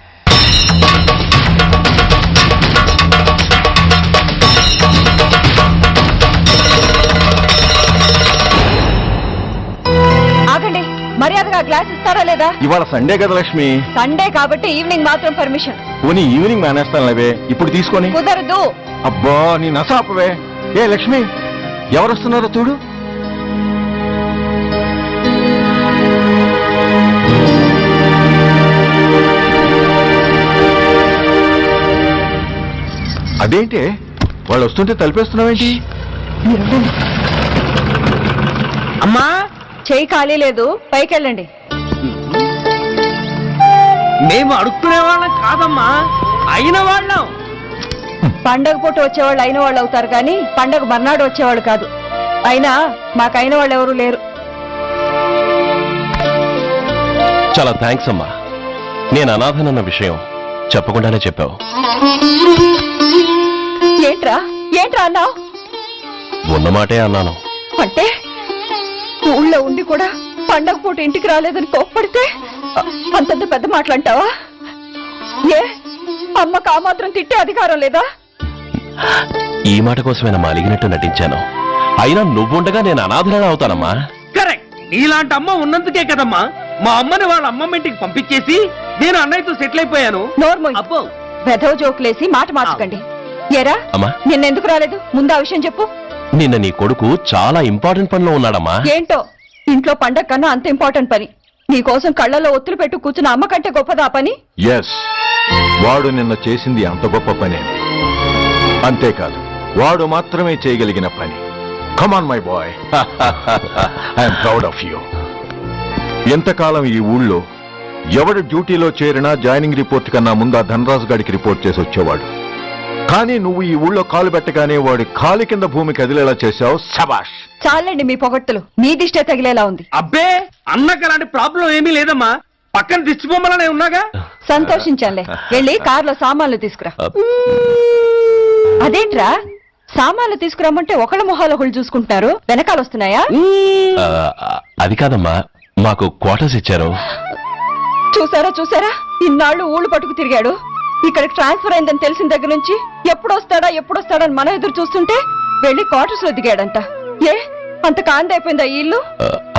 ఆగండి, మర్యాదగా గ్లాస్ ఇస్తారా లేదా? ఇవాళ సండే కదా లక్ష్మి. సండే కాబట్టి ఈవినింగ్ మాత్రం పర్మిషన్. పోనీ ఈవినింగ్ మేనేస్తాను లేవే, ఇప్పుడు తీసుకొని. కుదరదు. అబ్బా, నీ నసాపవే. ఏ లక్ష్మి, ఎవరొస్తున్నారో చూడు. అదేంటి వాళ్ళు వస్తుంటే తలిపేస్తున్నావేంటి? అమ్మా చేయి ఖాళీ లేదు, పైకి వెళ్ళండి. మేము అడుక్కునే వాళ్ళం కాదమ్మా, అయిన వాళ్ళం. పండగ పూట వచ్చేవాళ్ళు అయిన వాళ్ళు అవుతారు కానీ పండగ మర్నాడు వచ్చేవాళ్ళు కాదు. అయినా మాకైన వాళ్ళు ఎవరు లేరు. చాలా థ్యాంక్స్ అమ్మా. నేను అనాథనన్న విషయం చెప్పకుండానే చెప్పావు. ఏంట్రా ఏంట్రా అన్నావు? ఉన్నమాటే అన్నాను. అంటే ఊళ్ళో ఉండి కూడా పండగ పూట ఇంటికి రాలేదని కోప్పడితే అంతంత పెద్ద మాటలంటావా? ఏ అమ్మకు ఆ మాత్రం తిట్టే అధికారం లేదా? ఈ మాట కోసమేనా అలిగినట్టు నటించాను. అయినా నువ్వుండగా నేను అనాథనగా అవుతానమ్మా. కరెక్ట్. ఇలాంటి అమ్మ ఉన్నందుకే కదమ్మా మా అమ్మని వాళ్ళ అమ్మమ్మ ఇంటికి పంపించేసి నేను అన్నయ్యతో సెటిల్ అయిపోయాను. నోర్మోయ్, అబ్బో వెధవ జోకులేసి మాట మార్చకండి. ఏరా అమ్మా, నిన్నెందుకు రాలేదు? ముందు ఆ విషయం చెప్పు. నిన్న నీ కొడుకు చాలా ఇంపార్టెంట్ పనిలో ఉన్నాడమ్మా. ఏంటో ఇంట్లో పండగ కన్నా అంత ఇంపార్టెంట్ పని. నీకోసం కళ్ళలో ఒత్తులు పెట్టు కూర్చున్న అమ్మ కంటే గొప్పదా పని? ఎస్, వాడు నిన్న చేసింది అంత గొప్ప పనే. అంతేకాదు, వాడు మాత్రమే చేయగలిగిన పని. Come on my boy, I'm proud of you. ఎంతకాలం ఈ ఊళ్ళో ఎవడు డ్యూటీలో చేరినా జాయినింగ్ రిపోర్ట్ కన్నా ముందు ఆ ధనరాజు గారికి రిపోర్ట్ చేసి వచ్చేవాడు. కానీ నువ్వు ఈ ఊళ్ళో కాలు పెట్టగానే వాడి కాలు కింద భూమి కదిలేలా చేశావు. శబాష్. చాలండి మీ పొగట్టులు, మీ దిష్టే తగిలేలా ఉంది. అబ్బే అన్నకు అలాంటి ప్రాబ్లం ఏమీ లేదమ్మా, పక్కన దిష్టి బొమ్మలనే ఉన్నాగా. సంతోషించాలే. వెళ్ళి కార్లో సామాన్లు తీసుకురా. అదేంట్రా సామాన్లు తీసుకురామంటే ఒకళ్ళ మొహాలు ఒకళ్ళు చూసుకుంటున్నారు, వెనకాల వస్తున్నాయా? అది కాదమ్మా, మాకు క్వార్టర్స్ ఇచ్చారు. చూసారా చూసారా, ఇన్నాళ్ళు ఊళ్ళు పట్టుకు తిరిగాడు. ఇక్కడికి ట్రాన్స్ఫర్ అయిందని తెలిసిన దగ్గర నుంచి ఎప్పుడొస్తాడా అని మనం ఎదురు చూస్తుంటే వెళ్ళి క్వార్టర్స్ లో దిగాడంట. ఏ అంత కాందైపోయిందా ఈ ఇల్లు?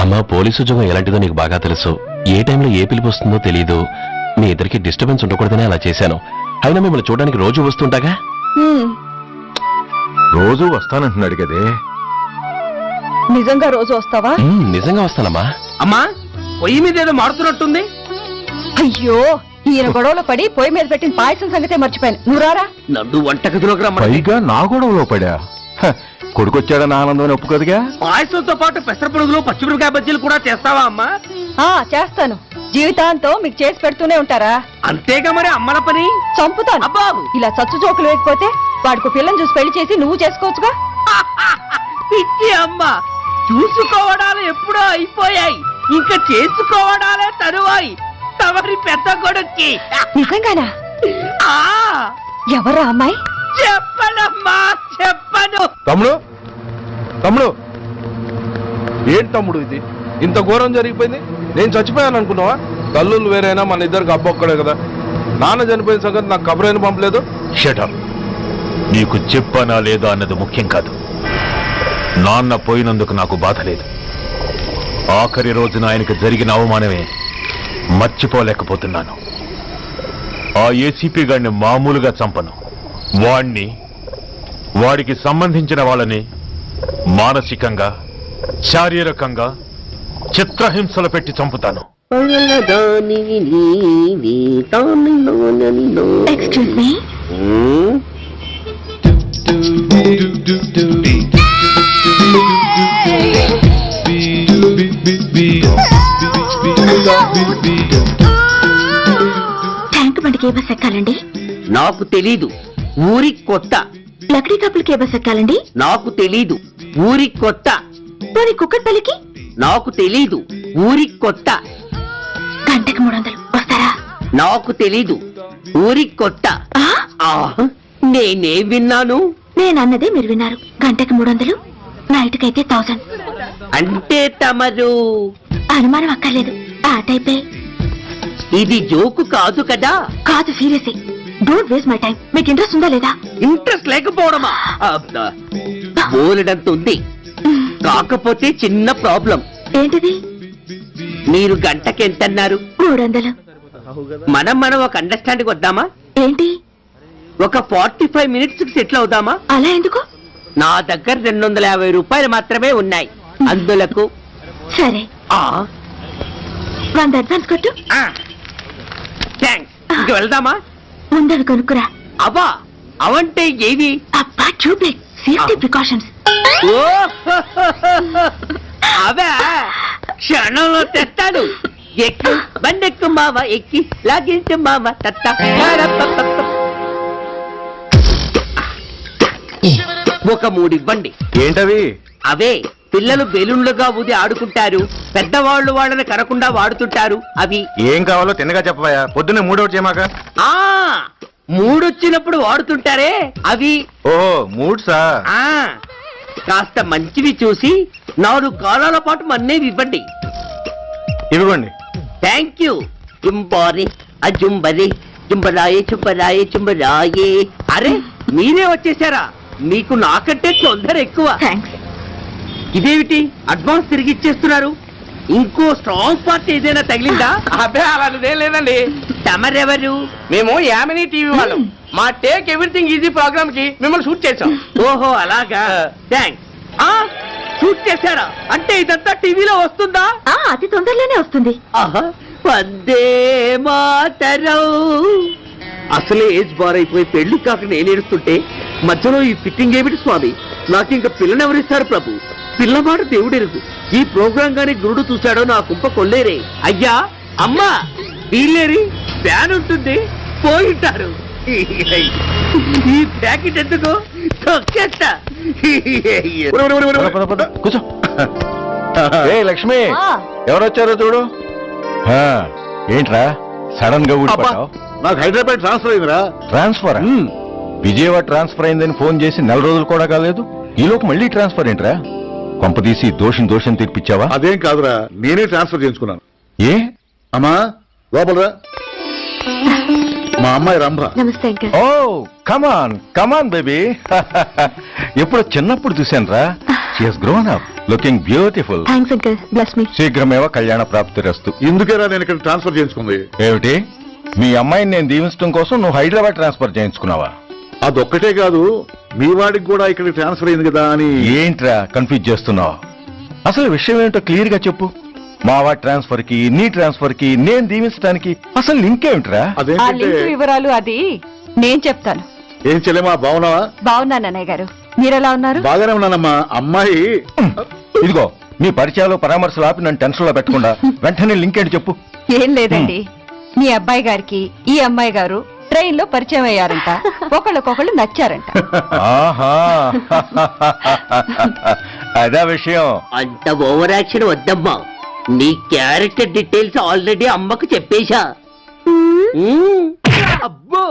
అమ్మా, పోలీసు ఉద్యోగం ఎలాంటిదో నీకు బాగా తెలుసు. ఏ టైంలో ఏ పిలుపు వస్తుందో తెలియదు. మీ ఇద్దరికి డిస్టర్బెన్స్ ఉండకూడదని అలా చేశాను. అయినా మిమ్మల్ని చూడడానికి రోజు వస్తుంటాగా. రోజు వస్తానంటున్నాడు కదే. నిజంగా రోజు వస్తావా? నిజంగా వస్తానమ్మా. అమ్మా పొయ్యి మీద ఏదో మారుతున్నట్టుంది. అయ్యో, ఈయన గొడవలో పడి పొయ్యి మీద పెట్టిన పాయసం సంగతే మర్చిపోయాను. నువ్వు రారా. నన్ను వంటగదిలోకి రమ్మని. పైగా నా గొడవలో పడా. కొడుకొచ్చాడని ఆనందం ఒప్పుకోదుగా. పాయసంతో పాటు పెసరపొడుగులు పచ్చిమిరపకాయ బజ్జీలు కూడా చేస్తావా అమ్మా? చేస్తాను. జీవితాంతం మీకు చేసి పెడుతూనే ఉంటారా? అంతేగా మరి అమ్మల పని. చంపుతాను. అబ్బా ఇలా చచ్చు జోకులు వేయకపోతే వాడికి పిల్లని చూసి పెళ్లి చేసి నువ్వు చేసుకోవచ్చుగా. పిచ్చి అమ్మ, చూసుకోవడాలు ఎప్పుడో అయిపోయాయి, ఇంకా చేసుకోవడాలే తరువాయి. తమరి పెద్ద కొడుక్కి. నిజంగానా? ఆ ఎవరా అమ్మాయి? చెప్పనమ్మా, చెప్పను. తమ్ముడు ఏంటి తమ్ముడు ఇది? ఇంత ఘోరం జరిగిపోయింది. నేను చచ్చిపోయాను అనుకున్నావా? తల్లులు వేరైనా మన ఇద్దరికి అబ్బొక్కడే కదా. నాన్న చనిపోయిన సంగతి నాకు కబురైన పంపలేదు. షటప్. నీకు చెప్పనా లేదా అన్నది ముఖ్యం కాదు. నాన్న పోయినందుకు నాకు బాధ లేదు. ఆఖరి రోజున ఆయనకు జరిగిన అవమానమే మర్చిపోలేకపోతున్నాను. ఆ ఏసీపీ గారిని మామూలుగా చంపను. వాడికి సంబంధించిన వాళ్ళని మానసికంగా, శారీరకంగా చిత్రహింసలు పెట్టి చంపుతాను. Excuse me. ట్యాంక్ బండికి ఏ బస్ ఎక్కాలండి? నాకు తెలీదు, ఊరి కొత్త. లక్డీ కప్పులకి ఏ బస్ ఎక్కాలండి? నాకు తెలీదు, ఊరి కొత్త. పోనీ కుక్కట్పల్లికి? నాకు తెలీదు, ఊరి కొత్త. గంటకి 300 వస్తారా? నాకు తెలీదు, ఊరి కొత్త. నేనే విన్నాను. నేనన్నదే మీరు విన్నారు. గంటకి 300, నైట్కైతే 1000. అంటే తమరు అనుమానం అక్కర్లేదు, ఆ టైపే. ఇది జోకు కాదు కదా? కాదు, serious. Don't waste my time. మీకు ఇంట్రెస్ట్ ఉందా లేదా? ఇంట్రెస్ట్ లేకపోవడమా? బోలెడంత ఉంది. కాకపోతే చిన్న ప్రాబ్లం. ఏంటిది? మీరు గంటకి ఎంతన్నారు? 300. మనం ఒక అండర్స్టాండింగ్ వద్దామా? ఏంటి? ఒక 45 మినిట్స్ కి సెటిల్ అవుదామా? అలా ఎందుకు? నా దగ్గర 250 రూపాయలు మాత్రమే ఉన్నాయి. అందులకు సరే, 100 అడ్వాన్స్ కొట్టు. థ్యాంక్స్. ఇంక వెళ్దామా? ముందవి కొనుక్కురా. అబ్బా, అవంటే ఏవి? అబ్బా ట్యూబ్లైట్, సేఫ్టీ ప్రికాషన్స్. ఓ అవే క్షణంలో తెస్తాడు. ఎక్కు బండెక్కు మామ, ఎక్కి లాగించు మామ. ఒక 3 ఇవ్వండి. ఏంటవి? అవే పిల్లలు బెలూన్లుగా ఊది ఆడుకుంటారు, పెద్దవాళ్ళు వాళ్ళని కరకుండా వాడుతుంటారు. అవి ఏం కావాలో తిన్నగా చెప్పవయ్యా, పొద్దున్నే మూడోటి చేయమాక. ఆ మూడొచ్చినప్పుడు వాడుతుంటారే అవి. ఓహో మూడ్సా? ఆ కాస్త మంచివి చూసి 4 కాలాల పాటు మన్నేవి ఇవ్వండి. ఇవ్వండి. Thank you. జుంబారి అజుంబరి జుంబరాయే చుంబరాయే చుంబరాయే. అరే మీరే వచ్చేసారా? మీకు నాకంటే తొందర ఎక్కువ. థ్యాంక్స్. ఇదేమిటి అడ్వాన్స్ తిరిగి ఇచ్చేస్తున్నారు? ఇంకో స్ట్రాంగ్ పార్ట్ ఏదైనా తగిలిందా? అబ్బే అలాంటిదేం లేదండి. తమరెవరు? మేము యామినీ టీవీ వాళ్ళం. మా టేక్ ఎవ్రీథింగ్ ఈజీ ప్రోగ్రామ్ కి మిమ్మల్ని షూట్ చేసాం. ఓహో అలాగా, థ్యాంక్స్. షూట్ చేశారా? అంటే ఇదంతా టీవీలో వస్తుందా? అతి తొందరలోనే వస్తుంది. ఆహా, వందే మాతరం. అసలే ఏజ్ బార్ అయిపోయి పెళ్లి కాక నేను ఏడుస్తుంటే మధ్యలో ఈ ఫిట్టింగ్ ఏమిటి స్వామి? నాకు ఇంకా పిల్లనెవరిస్తారు ప్రభు? పిల్లమాట దేవుడెరుగు. ఈ ప్రోగ్రాం గాని గురుడు చూశాడో నా కుంప కొల్లేరే. అయ్యా అమ్మా వీళ్ళేరి ఫ్యాన్ ఉంటుంది పోయింటారు. ఈ ప్యాకెట్ ఎందుకు తొక్కేస్తా. కూర్చో. ఏ లక్ష్మి, ఎవరొచ్చారో చూడు. ఏంట్రా సడన్ గా ఊడిపడ్డావు? నాకు హైదరాబాద్ ట్రాన్స్ఫర్ అయిందిరా. ట్రాన్స్ఫర్? విజయవాడ ట్రాన్స్ఫర్ అయిందని ఫోన్ చేసి 4 రోజులు కూడా కాలేదు. ఈలోపు మళ్ళీ ట్రాన్స్ఫర్ ఏంట్రా? కొంపదీసి దోషం తీర్పిచ్చావా? అదేం కాదురా, నేనే ట్రాన్స్ఫర్ చేయించుకున్నాను. ఏ? అమ్మా లోపలరా. మా అమ్మాయి రంభ. నమస్తే అంకల్. ఓ కమాన్ బేబీ. ఎప్పుడో చిన్నప్పుడు చూశాను రా. She's grown up, looking beautiful. Thanks uncle, bless me. శీఘ్రమేవ కళ్యాణ ప్రాప్తిరస్తు. ఇందుకేరా నేను ఇక్కడ ట్రాన్స్ఫర్ చేయించుకుంది. ఏమిటి? మీ అమ్మాయిని నేను దీవించడం కోసం నువ్వు హైదరాబాద్ ట్రాన్స్ఫర్ చేయించుకున్నావా? అదొక్కటే కాదు, మీ వాడికి కూడా ఇక్కడ ట్రాన్స్ఫర్ అయింది కదా అని. ఏంట్రా కన్ఫ్యూజ్ చేస్తున్నావు? అసలు విషయం ఏంటో క్లియర్ గా చెప్పు. మా వాడి ట్రాన్స్ఫర్ కి నీ ట్రాన్స్ఫర్ కి నేను దీవించడానికి అసలు లింక్ ఏమిట్రా? అదేంటంటే వివరాలు అది నేను చెప్తాను. ఏం చెల్లెమా, బాగున్నావా? బాగున్నాను అన్నయ్య గారు, మీరెలా ఉన్నారు? బాగానే ఉన్నానమ్మా. అమ్మాయి ఇదిగో మీ పరిచయాలు పరామర్శలు ఆపి నన్ను టెన్షన్ లో పెట్టకుండా వెంటనే లింక్ ఏంటి చెప్పు. ఏం లేదండి, మీ అబ్బాయి గారికి ఈ అమ్మాయి గారు ట్రైన్ లో పరిచయం అయ్యారంట, ఒకళ్ళకొకళ్ళు నచ్చారంట. ఆహా అదా విషయం. అంత ఓవర్ యాక్షన్ వద్దమ్మా. నీ క్యారెక్టర్ డీటెయిల్స్ ఆల్రెడీ అమ్మకు చెప్పేశా. అబ్బో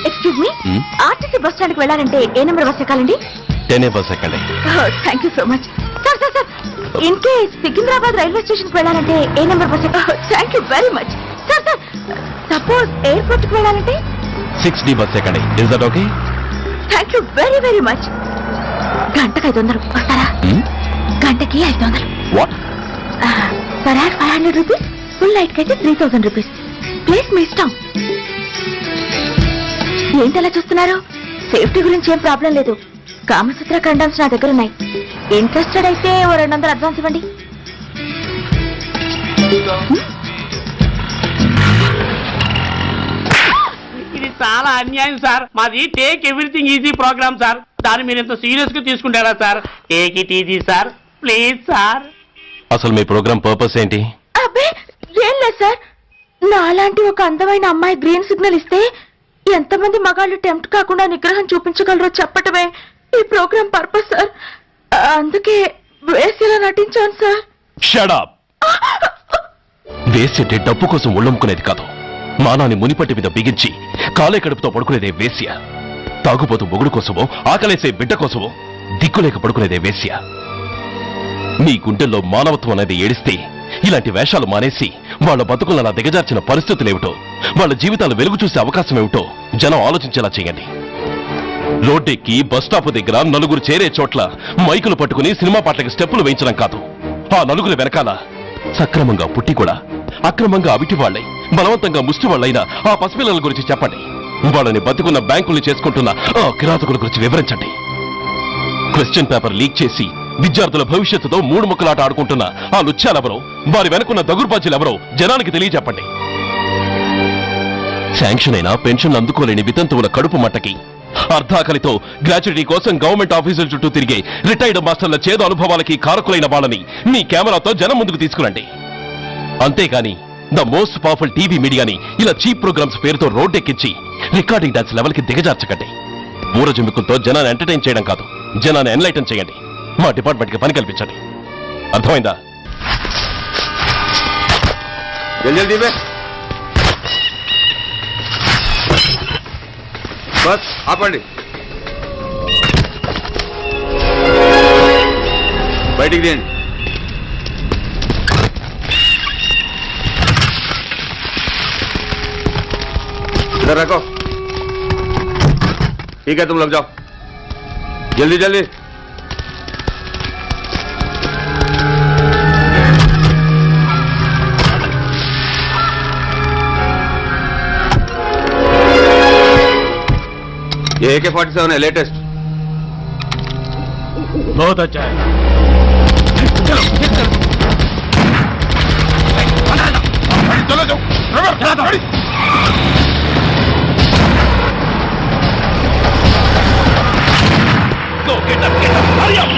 excuse me, RTC bus stand కి వెళ్ళాలంటే ఏ నెంబర్ బస్ ఎక్కాలండి? 10 బస్ ఎక్కండి. Thank you so much. Sir in case Secunderabad railway station కి వెళ్ళాలంటే ఏ నెంబర్ బస్ ఎక్కాలి? Thank you very much. Sir suppose airport కి వెళ్ళాలంటే 6D బస్ ఎక్కండి. Is that okay? Thank you very very much. గంటకి 500 వస్తారా? గంటకి 500. What? Per hour 500 rupees, full night కి అయితే 3000 రూపీస్. ప్లీజ్ మీ ఇష్టం. ఏంటలా చూస్తున్నారు? సేఫ్టీ గురించి ఏం ప్రాబ్లం లేదు. కామసూత్ర కండమ్స్ నా దగ్గర ఉన్నాయి. ఇంట్రెస్టెడ్ అయితే ఓ 200 అడ్వాన్స్ ఇవ్వండి. ఇది చాలా అన్యాయం సార్. మాది take everything easy program sir. దాన్ని మీరు ఎంత సీరియస్ గా తీసుకుంటారా sir? Take it easy sir, please sir. అసలు మీ ప్రోగ్రామ్ పర్పస్ ఏంటి? అబ్బే ఏం లేదు సార్, నాలాంటి ఒక అందమైన అమ్మాయి గ్రీన్ సిగ్నల్ ఇస్తే ఎంతమంది మగాళ్ళు టెంప్ట్ కాకుండా నిగ్రహం చూపించగలరో చెప్పటమే ఈ ప్రోగ్రామ్ పర్పస్ సార్. అందుకే వేసేలా నటించాను సార్. Shut up. వేసేటే డబ్బు కోసం ఒళ్ళొమ్ముకునేది కాదు. మానాన్ని మునిపట్టి మీద బిగించి కాలే కడుపుతో పడుకునేదే వేశ్య. తాగుబోతు మొగుడు కోసమో ఆకలేసే బిడ్డ కోసమో దిక్కులేక పడుకునేదే వేశ్య. మీ గుండెల్లో మానవత్వం అనేది ఏడిస్తే ఇలాంటి వేషాలు మానేసి వాళ్ళ బతుకులను అలా దిగజార్చిన పరిస్థితులేమిటో, వాళ్ళ జీవితాలు వెలుగు చూసే అవకాశం ఏమిటో జనం ఆలోచించేలా చేయండి. రోడ్డెక్కి బస్టాప్ దగ్గర నలుగురు చేరే చోట్ల మైకులు పట్టుకుని సినిమా పాటలకి స్టెప్పులు వేయించడం కాదు. ఆ నలుగురు వెనకాల సక్రమంగా పుట్టి కూడా అక్రమంగా అవిటి వాళ్ళై బలవంతంగా ముష్టి వాళ్ళైన ఆ పసిపిల్లల గురించి చెప్పండి. వాళ్ళని బతికున్న బ్యాంకులు చేసుకుంటున్న ఆ కిరాతకుల గురించి వివరించండి. క్వశ్చన్ పేపర్ లీక్ చేసి విద్యార్థుల భవిష్యత్తుతో మూడు ముక్కలాట ఆడుకుంటున్న ఆ లుచ్చాలెవరో, వారి వెనుకున్న దగుర్బాజీలెవరో జనానికి తెలియజెప్పండి. శాంక్షన్ అయినా పెన్షన్ అందుకోలేని వితంతువుల కడుపు మట్టకి, అర్ధాకలితో గ్రాట్యుటీ కోసం గవర్నమెంట్ ఆఫీసుల చుట్టూ తిరిగే రిటైర్డ్ మాస్టర్ల చేదు అనుభవాలకి కారకులైన వాళ్ళని మీ కెమెరాతో జనం ముందుకు తీసుకురండి. అంతేగాని ద మోస్ట్ పవర్ఫుల్ టీవీ మీడియాని ఇలా చీప్ ప్రోగ్రామ్స్ పేరుతో రోడ్డెక్కించి రికార్డింగ్ డాన్స్ లెవెల్కి దిగజార్చకండి. ఊరజుమ్మికులతో జనాన్ని ఎంటర్టైన్ చేయడం కాదు, జనాన్ని ఎన్లైటన్ చేయండి. మా డిపార్ట్మెంట్కి పని కల్పించండి. అర్థమైందా? బస్ ఆపండి. బయటికి తీయండి. इधर रखो. ठीक है, तुम लोग जाओ जल्दी जल्दी. ये AK-47 है, लेटेस्ट. बहुत अच्छा है. चलो जाओ. Go, get up, hurry up!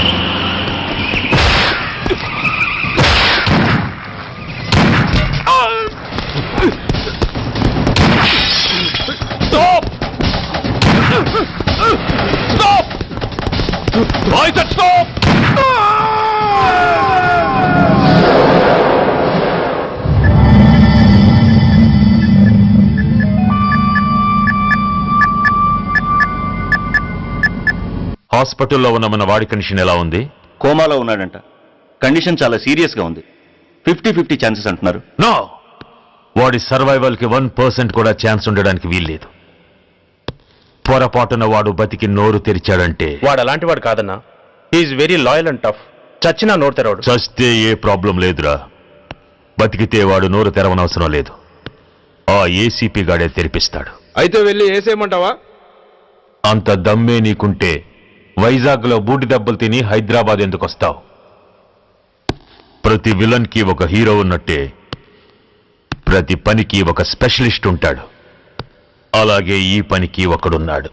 Stop! Stop! I said stop! హాస్పిటల్లో ఉన్న మన వాడి కండిషన్ ఎలా ఉంది? కోమాలో ఉన్నాడంట. కండిషన్ చాలా సీరియస్ గా ఉంది. 50-50 ఛాన్సెస్ అంటున్నారు. నో, వాడి సర్వైవల్ కి 1% కూడా ఛాన్స్ ఉండడానికి వీల్లేదు. పొరపాటున వాడు బతికి నోరు తెరిచాడంటే వాడు అలాంటి వాడు కాదన్నా. He's very loyal and tough. చచ్చినా నోరు తెరవడు. చస్తే ఏ ప్రాబ్లం లేదురా. బతికితే వాడు నోరు తెరవనవసరం లేదు. ఆ ఏసీపీ గాడే తెరిపిస్తాడు. అయితే వెళ్ళి వేసేయమంటావా? అంత దమ్మే నీకుంటే వైజాగ్ లో బూటి దెబ్బలు తిని హైదరాబాద్ ఎందుకు వస్తావు? ప్రతి విలన్ కి ఒక హీరో ఉన్నట్టే ప్రతి పనికి ఒక స్పెషలిస్ట్ ఉంటాడు. అలాగే ఈ పనికి ఒకడున్నాడు.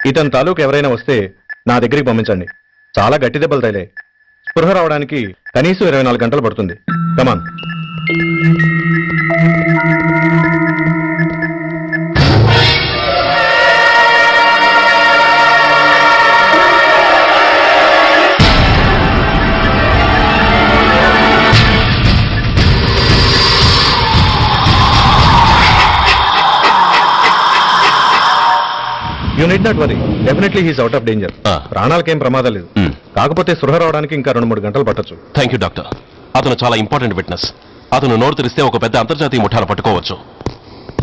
ఇతని తాలూకు ఎవరైనా వస్తే నా దగ్గరికి పంపించండి. చాలా గట్టి దెబ్బలు తగిలాయి. స్పృహ రావడానికి కనీసం 24 గంటలు పడుతుంది. Come on. You need not worry. Definitely he's out of danger. ప్రాణాలకేం ప్రమాదం లేదు. కాకపోతే స్పృహ రావడానికి ఇంకా 2-3 గంటలు పట్టొచ్చు. Thank you doctor. అతను చాలా ఇంపార్టెంట్ విట్నెస్. అతను నోరు తెరిస్తే ఒక పెద్ద అంతర్జాతీయ ముఠాలు పట్టుకోవచ్చు.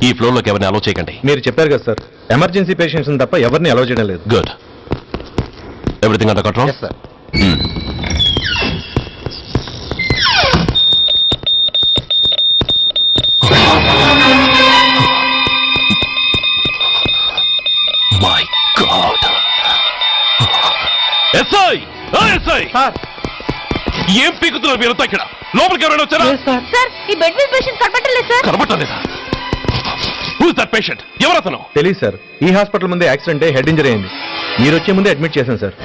ఈ ఫ్లోర్లోకి ఎవరిని అలో చేయకండి. మీరు చెప్పారు కదా సార్, ఎమర్జెన్సీ పేషెంట్స్ తప్ప ఎవరిని అలో చేయడం లేదు. Good. Everything under control? Sir. My God. SI! SI! ఏం పీకుతున్నారు మీరంతా ఇక్కడ? లోపలికి ఎవరైనా వచ్చారా? సార్ ఈ బెడ్ మీద పేషెంట్ కనబట్టలేదు సార్. కనబట్టలేదా? Who's that patient? ఎవరతను? తెలియదు సార్. ఈ హాస్పిటల్ ముందే యాక్సిడెంట్ హెడ్ ఇంజరీ అయింది. మీరు వచ్చే ముందే అడ్మిట్ చేశాను సార్.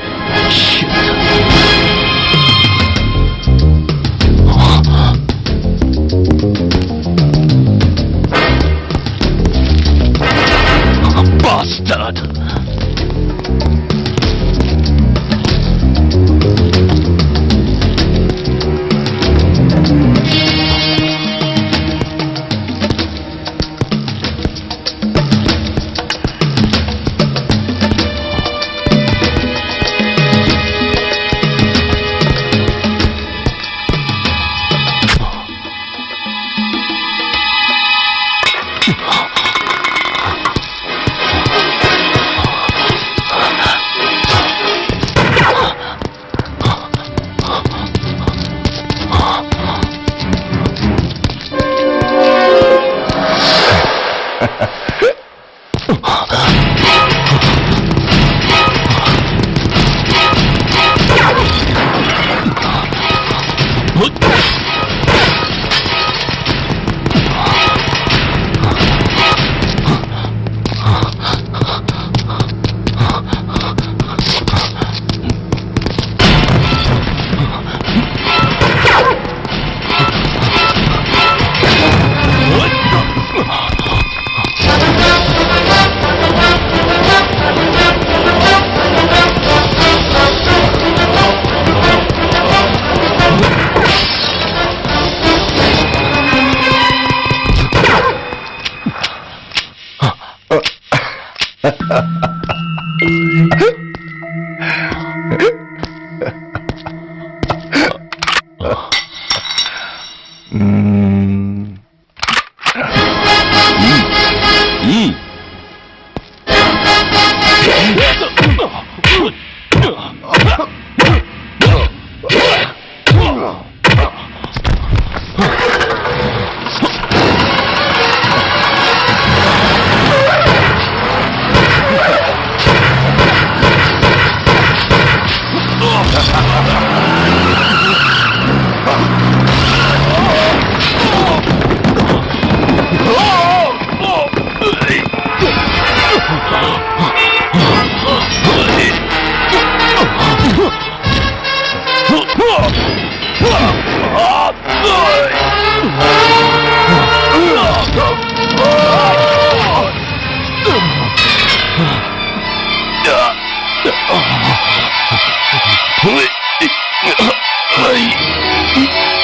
Bastard!